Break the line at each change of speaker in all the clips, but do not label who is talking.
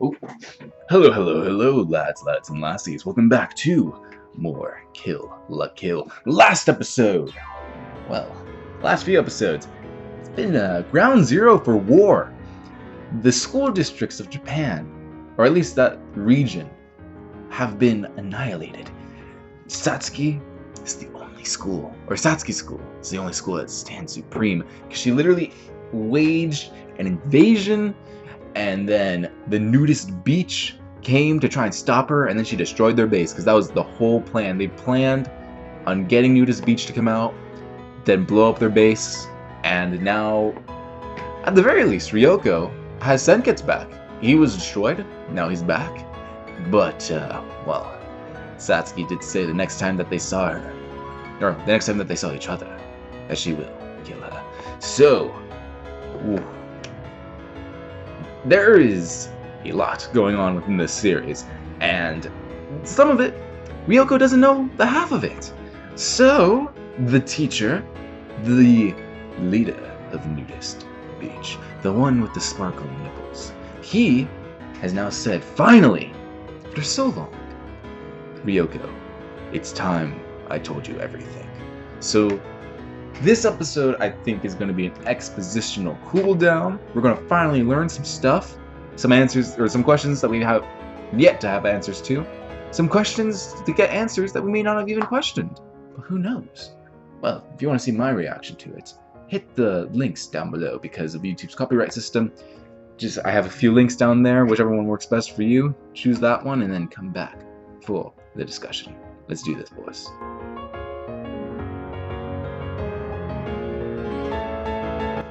Oh, hello, lads, and lassies. Welcome back to more Kill La Kill. Last episode! Well, last few episodes, it's been ground zero for war. The school districts of Japan, or at least that region, have been annihilated. Satsuki is the only school, or Satsuki School is the only school that stands supreme, because she literally waged an invasion. And then the nudist beach came to try and stop her, and then she destroyed their base, because that was the whole plan. They planned on getting nudist beach to come out, then blow up their base, and now, at the very least, Ryuko has Senketsu back. He was destroyed, now he's back. But, well, Satsuki did say the next time that they saw her, or the next time that they saw each other, that she will kill her. So, ooh. There is a lot going on within this series, and some of it, Ryuko doesn't know the half of it. So, the teacher, the leader of Nudist Beach, the one with the sparkling nipples, he has now said, finally, after so long, Ryuko, it's time I told you everything. So, this episode, I think, is going to be an expositional cooldown. We're going to finally learn some stuff, some answers, or some questions that we have yet to have answers to, some questions to get answers that we may not have even questioned. But who knows? Well, if you want to see my reaction to it, hit the links down below because of YouTube's copyright system. I have a few links down there, whichever one works best for you. Choose that one and then come back for the discussion. Let's do this, boys.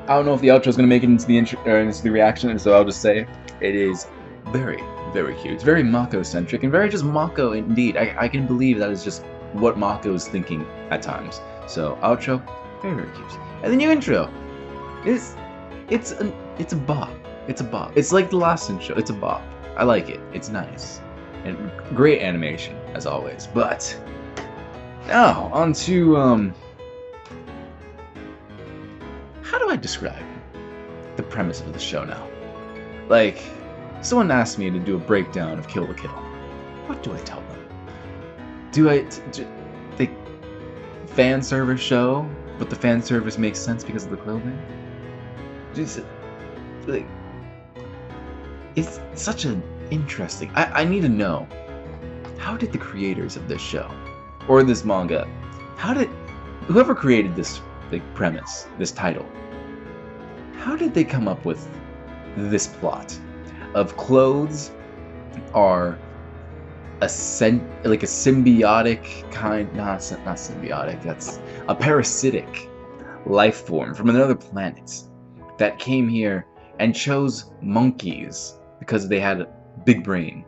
I don't know if the outro is going to make it into the into the reaction, so I'll just say it is very, very cute. It's very Mako-centric and very just Mako indeed. I can believe that is just what Mako is thinking at times. So outro, very, very cute. And the new intro is it's a bop. It's a bop. It's like the last intro. It's a bop. I like it. It's nice and great animation as always. But now on to how do I describe the premise of the show now? Like, someone asked me to do a breakdown of Kill la Kill. What do I tell them? Do I think fan service show, but the fan service makes sense because of the clothing? Just like, it's such an interesting. I need to know, how did the creators of this show or this manga, how did whoever created this premise, this title, how did they come up with this plot of clothes are a symbiotic kind, not symbiotic, that's a parasitic life form from another planet that came here and chose monkeys because they had a big brain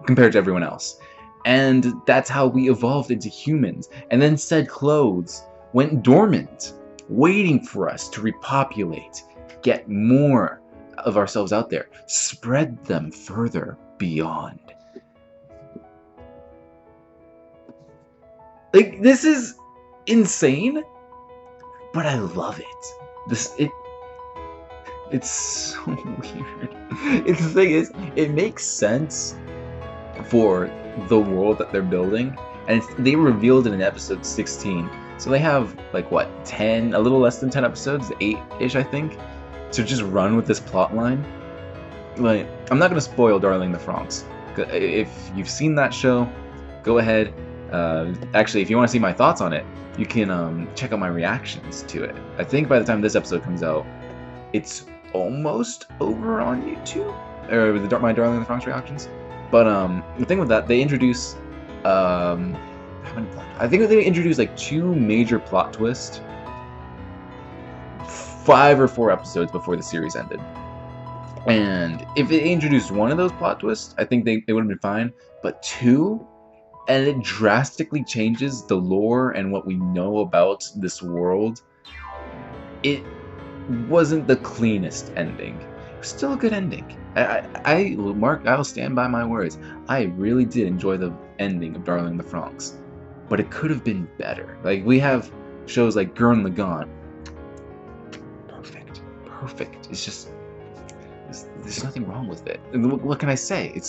compared to everyone else, and that's how we evolved into humans, and then said clothes went dormant, waiting for us to repopulate, get more of ourselves out there, spread them further beyond. Like, this is insane, but I love it. It's so weird. The thing is, it makes sense for the world that they're building, and they revealed it in episode 16. So they have, like, what, 10, a little less than 10 episodes, 8-ish, I think, to just run with this plot line. Like, I'm not going to spoil Darling in the Franxx. If you've seen that show, go ahead. Actually, if you want to see my thoughts on it, you can check out my reactions to it. I think by the time this episode comes out, it's almost over on YouTube, or my Darling in the Franxx reactions. But the thing with that, they introduce I think they introduced like 2 major plot twists 5 or 4 episodes before the series ended. And if they introduced one of those plot twists, I think they would have been fine. But 2, and it drastically changes the lore and what we know about this world. It wasn't the cleanest ending. It was still a good ending. I'll stand by my words. I really did enjoy the ending of Darling in the Franxx, but it could have been better. Like, we have shows like Gurren Lagann. Perfect. It's just There's nothing wrong with it. And what can I say?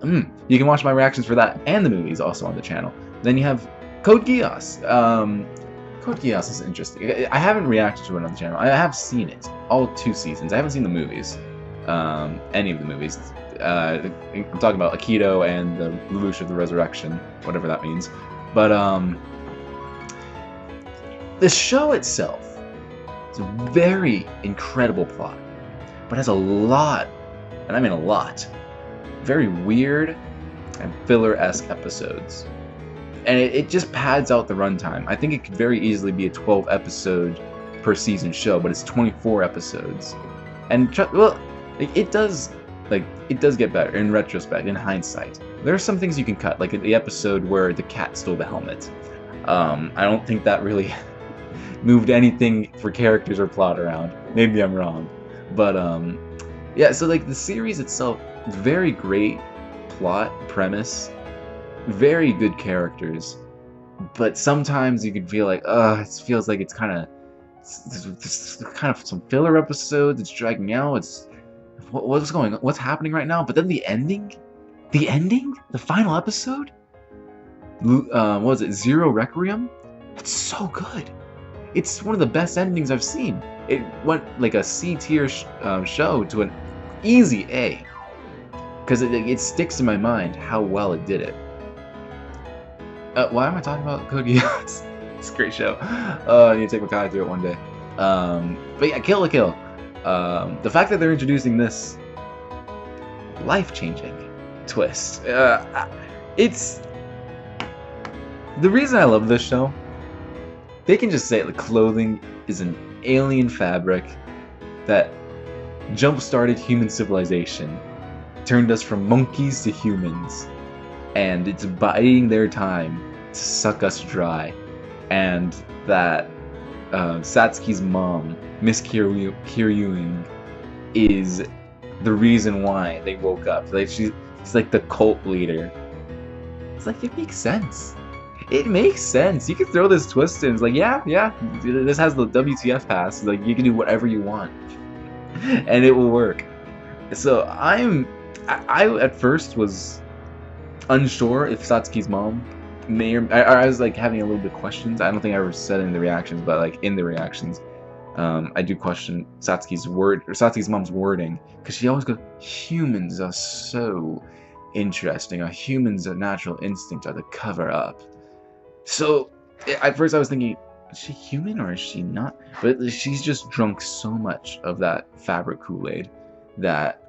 You can watch my reactions for that and the movies also on the channel. Then you have Code Geass. Code Geass is interesting. I haven't reacted to it on the channel. I have seen it, all 2 seasons. I haven't seen the movies, any of the movies. I'm talking about Aikido and the Lelouch of the Resurrection, whatever that means. But the show itself is a very incredible plot, but has a lot, and I mean a lot, very weird and filler-esque episodes. And it just pads out the runtime. I think it could very easily be a 12-episode per season show, but it's 24 episodes. And well, it does get better in retrospect, in hindsight. There are some things you can cut, like the episode where the cat stole the helmet. I don't think that really moved anything for characters or plot around. Maybe I'm wrong, but yeah. So like the series itself, very great plot premise. Very good characters, but sometimes you can feel like, it feels like it's kind of some filler episodes. It's dragging out. It's what's going on? What's happening right now? But then the ending, the final episode. What was it? Zero Requiem. It's so good. It's one of the best endings I've seen. It went like a C tier show to an easy A, because it sticks in my mind how well it did it. Why am I talking about Code Geass? It's a great show. I need to take Makai through it one day. But yeah, Kill la Kill. The fact that they're introducing this life-changing twist. It's... The reason I love this show, they can just say it, the clothing is an alien fabric that jump-started human civilization, turned us from monkeys to humans, and it's biding their time to suck us dry, and that Satsuki's mom, Miss Kiryuing, is the reason why they woke up. Like she's like the cult leader. It's like, it makes sense. It makes sense. You can throw this twist in. It's like, yeah, this has the WTF pass. Like, you can do whatever you want, and it will work. So I at first was unsure if Satsuki's mom may or I was like having a little bit of questions. I don't think I ever said it in the reactions, but like in the reactions, I do question Satsuki's mom's wording, because she always goes, humans are so interesting. Our humans' natural instincts are to cover up. So at first I was thinking, is she human or is she not? But she's just drunk so much of that fabric Kool-Aid that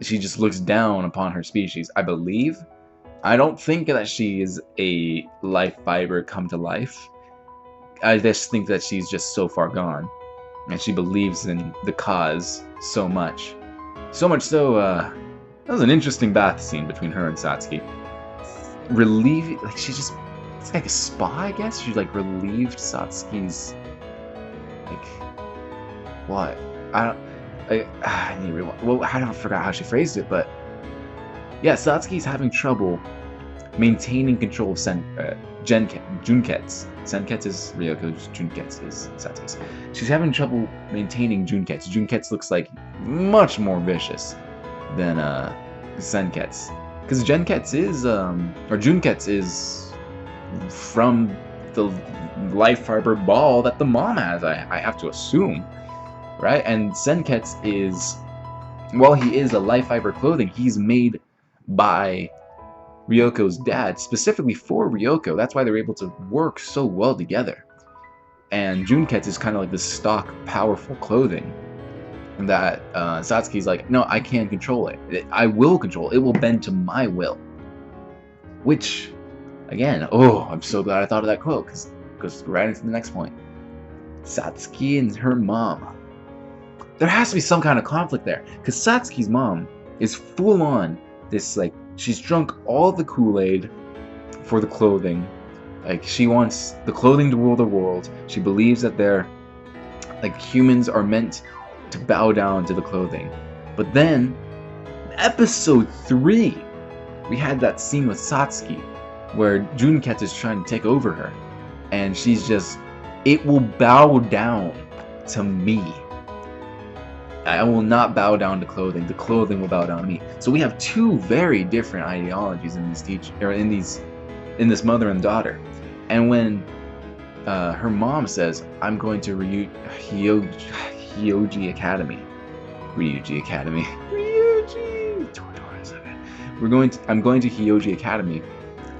she just looks down upon her species, I believe. I don't think that she is a life fiber come to life. I just think that she's just so far gone, and she believes in the cause so much. So much so, that was an interesting bath scene between her and Satsuki. Relieved, like she's just, it's like a spa, I guess? She like relieved Satsuki's, like, what? I need to rewind. Well, I don't forgot how she phrased it, but yeah, Satsuki's having trouble maintaining control of Junkets. Senketsu is Ryuko's, Junkets is Satsuki's. She's having trouble maintaining Junkets. Junkets looks like much more vicious than Senketsu, because Junkets is from the life fiber ball that the mom has. I have to assume. Right? And Senketsu is, while he is a life fiber clothing, he's made by Ryuko's dad, specifically for Ryuko. That's why they're able to work so well together. And Junkets is kind of like the stock, powerful clothing that Satsuki's like, no, I can't control it. I will control it. It will bend to my will. Which, again, I'm so glad I thought of that quote, because it goes right into the next point. Satsuki and her mom. There has to be some kind of conflict there, because Satsuki's mom is full on this, like, she's drunk all the Kool-Aid for the clothing. Like, she wants the clothing to rule the world. She believes that they're, like, humans are meant to bow down to the clothing. But then, episode 3, we had that scene with Satsuki, where Junkets is trying to take over her. And she's just, it will bow down to me. I will not bow down to clothing. The clothing will bow down to me. So we have two very different ideologies in in this mother and daughter. And when her mom says, "I'm going to Hyoji Academy," Ryuji Academy, Ryuji, I'm going to Hyoji Academy.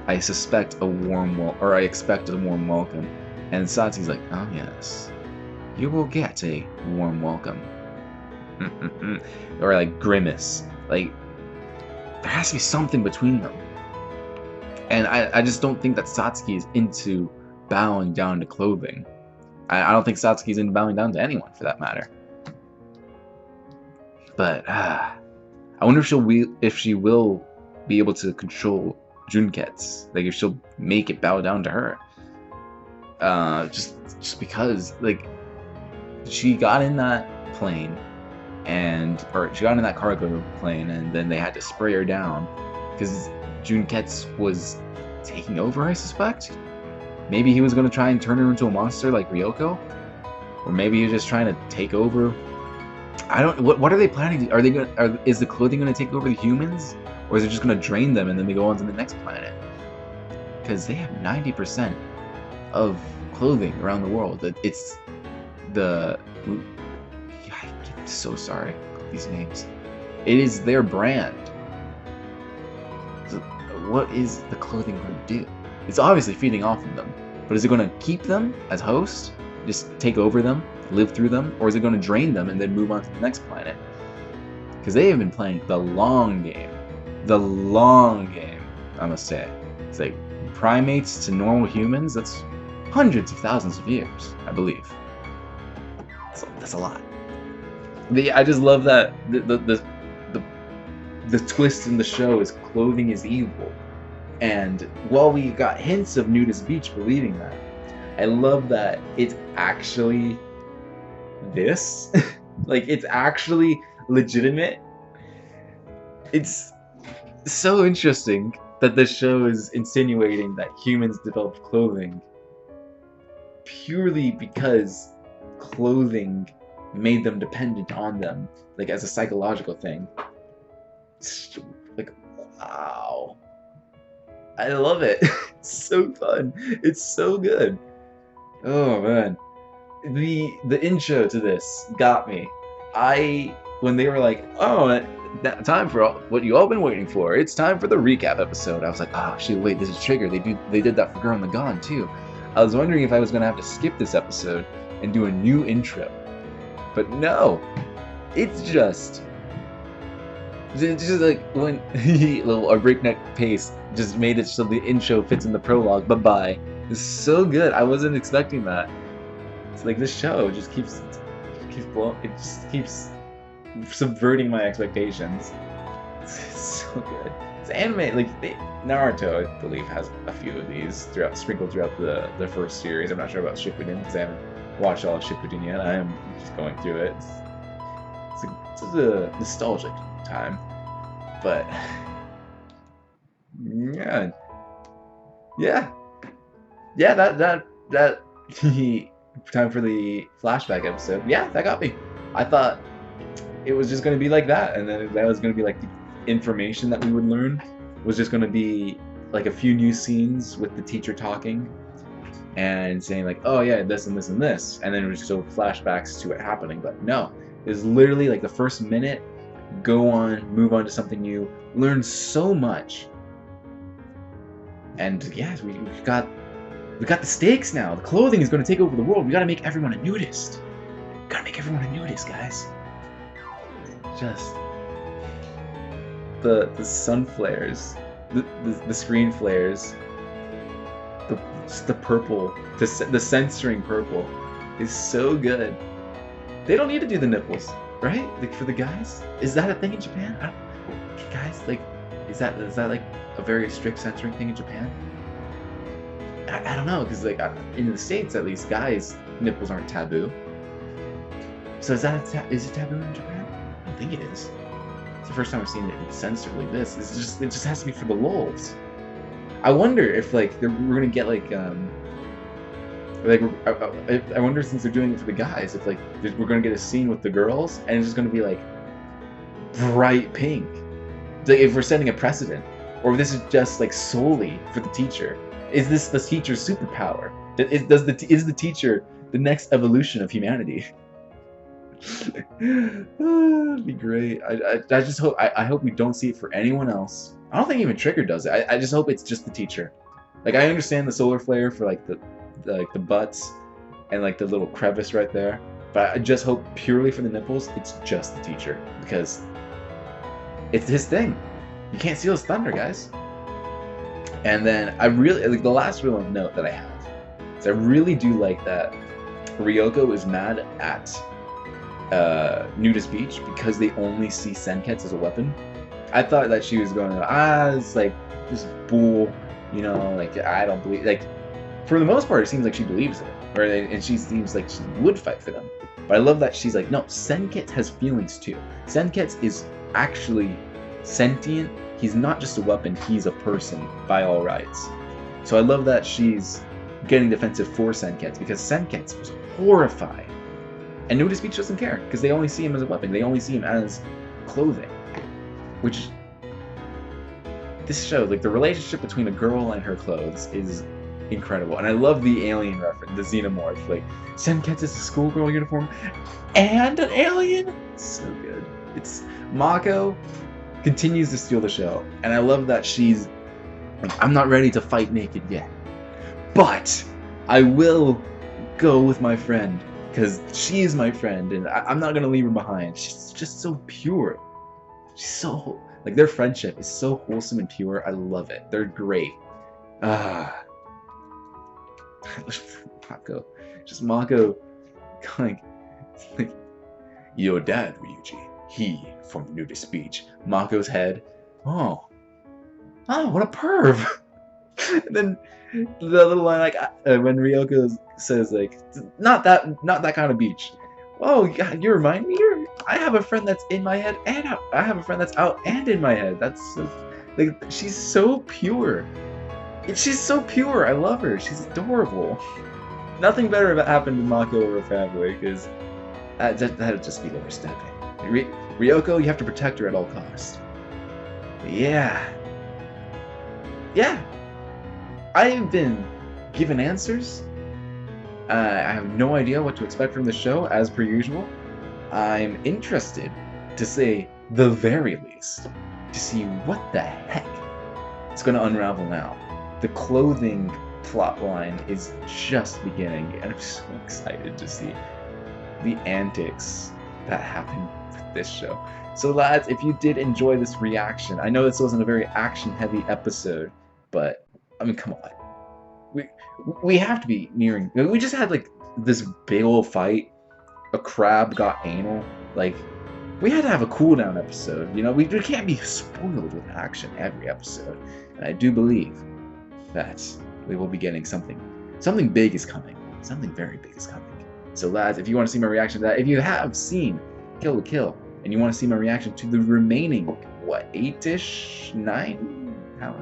I expect a warm welcome. And Satsuki's like, "Oh yes, you will get a warm welcome." Or like grimace. Like, there has to be something between them. And I just don't think that Satsuki is into bowing down to clothing. I don't think Satsuki's into bowing down to anyone, for that matter. But I wonder if she will be able to control Junketsu. Like, if she'll make it bow down to her. Just because, like, she got in that plane, or she got in that cargo plane, and then they had to spray her down because Junketsu was taking over, I suspect. Maybe he was going to try and turn her into a monster like Ryuko, or maybe he was just trying to take over. I don't. What are they planning? Is the clothing going to take over the humans, or is it just going to drain them and then they go on to the next planet? Because they have 90% of clothing around the world. It's the. I'm so sorry. These names. It is their brand. So what is the clothing going to do? It's obviously feeding off of them, but is it going to keep them as hosts, just take over them, live through them, or is it going to drain them and then move on to the next planet? Because they have been playing the long game. The long game, I must say. It's like primates to normal humans, that's hundreds of thousands of years, I believe. That's a lot. I just love that the twist in the show is clothing is evil. And while we got hints of Nudist Beach believing that, I love that it's actually this. Like, it's actually legitimate. It's so interesting that the show is insinuating that humans developed clothing purely because clothing made them dependent on them, like as a psychological thing. It's like, wow. I love it. It's so fun. It's so good. Oh man. The intro to this got me. When they were like, "Oh, time for what you all been waiting for. It's time for the recap episode." I was like, "Oh shit, wait, this is Trigger. They did that for Gurren Lagann too." I was wondering if I was gonna have to skip this episode and do a new intro. But no. It's just like when a breakneck pace just made it so the intro fits in the prologue. Bye-bye. It's so good. I wasn't expecting that. It's like this show just keeps blowing. It just keeps subverting my expectations. It's so good. It's anime. Like Naruto, I believe, has a few of these sprinkled throughout the first series. I'm not sure about Shippuden because I haven't watched all of Shippuden yet. I am just going through it. It's a nostalgic time, but yeah, that time for the flashback episode. Yeah, that got me. I thought it was just going to be like that, and then that was going to be like the information that we would learn was just going to be like a few new scenes with the teacher talking and saying like, "Oh yeah, this and this and this," and then it was just flashbacks to it happening. But no, it was literally like the first minute, move on to something new, learn so much. And yes, we got the stakes now. The clothing is going to take over the world. We got to make everyone a nudist. Gotta make everyone a nudist, guys. Just the sun flares, the screen flares, the purple, the censoring purple is so good. They don't need to do the nipples, right? Like for the guys, is that a thing in Japan? Guys, like, is that like a very strict censoring thing in Japan? I don't know, because like in the States at least, guys' nipples aren't taboo. So is it taboo in Japan? I don't think it is. It's the first time I've seen it censored like this. It just has to be for the lulz. I wonder if like we're gonna get like Like, I wonder, since they're doing it for the guys, if like we're gonna get a scene with the girls and it's just gonna be like bright pink. Like, if we're setting a precedent, or if this is just like solely for the teacher. Is this the teacher's superpower? Is the teacher the next evolution of humanity? That'd be great. I just hope I hope we don't see it for anyone else. I don't think even Trigger does it. I just hope it's just the teacher. Like, I understand the solar flare for like the butts and like the little crevice right there, but I just hope purely for the nipples it's just the teacher, because it's his thing. You can't steal his thunder, guys. And then I really like the last real note that I have is I really do like that Ryuko is mad at Nudist Beach because they only see Senketsu as a weapon. I thought that she was going, it's like this bull, you know, like I don't believe. Like, for the most part, it seems like she believes it, and she seems like she would fight for them. But I love that she's like, no, Senketsu has feelings too. Senketsu is actually sentient. He's not just a weapon, he's a person by all rights. So I love that she's getting defensive for Senketsu, because Senketsu was horrified. And Nudist Beach doesn't care, because they only see him as a weapon. They only see him as clothing. Which, this show, like, the relationship between a girl and her clothes is incredible. And I love the alien reference, the xenomorph. Like, Senketsu is a schoolgirl uniform and an alien? So good. It's Mako continues to steal the show, and I love that she's like, I'm not ready to fight naked yet, but I will go with my friend because she is my friend, and I'm not gonna leave her behind. She's just so pure. She's so, like, their friendship is so wholesome and pure. I love it. They're great. Mako, just Mako, like your dad, Ryuji. He from Nudist Beach. Mako's head. Oh, what a perv. And then the little line, like, when Ryuko says, like, not that kind of beach. Oh, you remind me. I have a friend that's in my head, and I have a friend that's out and in my head. That's so, like, she's so pure. She's so pure. I love her. She's adorable. Nothing better happened to Mako or her family, because that'd just be overstepping. Ryuko, you have to protect her at all costs. Yeah. I have been given answers. I have no idea what to expect from the show, as per usual. I'm interested, to say the very least, to see what the heck is going to unravel now. The clothing plotline is just beginning, and I'm so excited to see the antics that happen with this show. So lads, if you did enjoy this reaction, I know this wasn't a very action-heavy episode, but I mean, come on. We have to be nearing. We just had like this big old fight. A crab got anal. Like, we had to have a cooldown episode. You know, we can't be spoiled with action every episode. And I do believe that we will be getting something. Something big is coming. Something very big is coming. So lads, if you want to see my reaction to that, if you have seen Kill la Kill, and you want to see my reaction to the remaining, what, 8-ish? 9? How?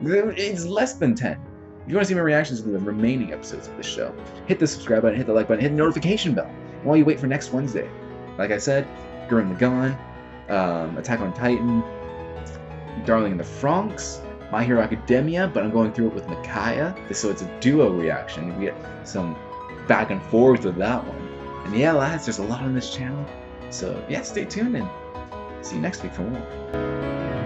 It's less than 10. If you want to see my reactions to the remaining episodes of this show, hit the subscribe button, hit the like button, hit the notification bell while you wait for next Wednesday. Like I said, Gurren Lagann, Attack on Titan, Darling in the Franxx, My Hero Academia, but I'm going through it with Micaiah, so it's a duo reaction. We get some back and forth with that one. And yeah, lads, there's a lot on this channel. So yeah, stay tuned and see you next week for more.